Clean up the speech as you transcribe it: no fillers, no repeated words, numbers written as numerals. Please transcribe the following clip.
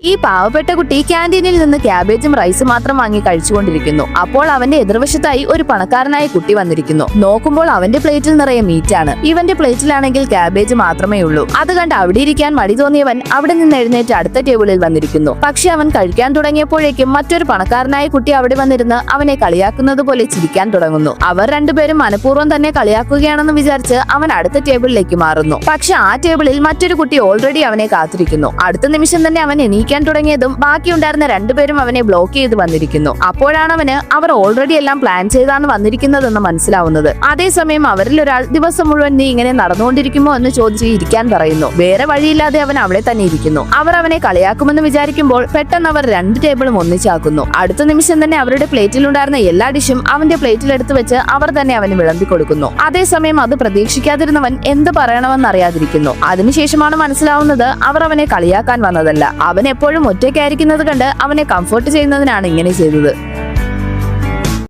ഈ പാവപ്പെട്ട കുട്ടി ക്യാൻറ്റീനിൽ നിന്ന് ക്യാബേജും റൈസും മാത്രം വാങ്ങി കഴിച്ചുകൊണ്ടിരിക്കുന്നു. അപ്പോൾ അവന്റെ എതിർവശത്തായി ഒരു പണക്കാരനായ കുട്ടി വന്നിരിക്കുന്നു. നോക്കുമ്പോൾ അവന്റെ പ്ലേറ്റിൽ നിറയെ മീറ്റാണ്. ഇവന്റെ പ്ലേറ്റിലാണെങ്കിൽ ക്യാബേജ് മാത്രമേ ഉള്ളൂ. അത് കണ്ട് അവിടെ ഇരിക്കാൻ മടി തോന്നിയവൻ അവിടെ നിന്ന് എഴുന്നേറ്റ് അടുത്ത ടേബിളിൽ വന്നിരിക്കുന്നു. പക്ഷെ അവൻ കഴിക്കാൻ തുടങ്ങിയപ്പോഴേക്കും മറ്റൊരു പണക്കാരനായ കുട്ടി അവിടെ വന്നിരുന്ന് അവനെ കളിയാക്കുന്നത് പോലെ ചിരിക്കാൻ തുടങ്ങുന്നു. അവർ രണ്ടുപേരും മനഃപൂർവ്വം തന്നെ കളിയാക്കുകയാണെന്ന് വിചാരിച്ച് അവൻ അടുത്ത ടേബിളിലേക്ക് മാറുന്നു. പക്ഷെ ആ ടേബിളിൽ മറ്റൊരു കുട്ടി ഓൾറെഡി അവനെ കാത്തിരിക്കുന്നു. അടുത്ത നിമിഷം തന്നെ അവൻ എണീക്കാൻ തുടങ്ങിയതും ബാക്കിയുണ്ടായിരുന്ന രണ്ടുപേരും അവനെ ബ്ലോക്ക് ചെയ്ത് വന്നിരിക്കുന്നു. അപ്പോഴാണ് അവന് അവർ ഓൾറെഡി എല്ലാം പ്ലാൻ ചെയ്താണ് വന്നിരിക്കുന്നതെന്ന് മനസ്സിലാവുന്നത്. അതേസമയം അവരിൽ ഒരാൾ ദിവസം മുഴുവൻ നീ ഇങ്ങനെ നടന്നുകൊണ്ടിരിക്കുമോ എന്ന് ചോദിച്ച് ഇരിക്കാൻ പറയുന്നു. വേറെ വഴിയില്ലാതെ അവൻ അവിടെ തന്നെ ഇരിക്കുന്നു. അവർ അവനെ കളിയാക്കുമെന്ന് വിചാരിക്കുമ്പോൾ പെട്ടെന്ന് അവർ രണ്ട് ടേബിളും ഒന്നിച്ചാക്കുന്നു. അടുത്ത നിമിഷം തന്നെ അവരുടെ പ്ലേറ്റിലുണ്ടായിരുന്ന എല്ലാ ഡിഷും അവന്റെ പ്ലേറ്റിൽ എടുത്തു വെച്ച് അവർ തന്നെ അവന് വിളമ്പി കൊടുക്കുന്നു. അതേസമയം അത് പ്രതീക്ഷിക്കാതിരുന്നവൻ എന്ത് പറയണമെന്ന് അറിയാതിരിക്കുന്നു. അതിനുശേഷമാണ് മനസ്സിലാവുന്നത് അവർ അവനെ കളിയാക്കാൻ വന്നതല്ല. അവൻ എപ്പോഴും ഒറ്റയ്ക്കായിരിക്കുന്നത് കണ്ട് അവനെ കംഫർട്ട് ചെയ്യുന്നതിനാണ് ഇങ്ങനെ ചെയ്തത്.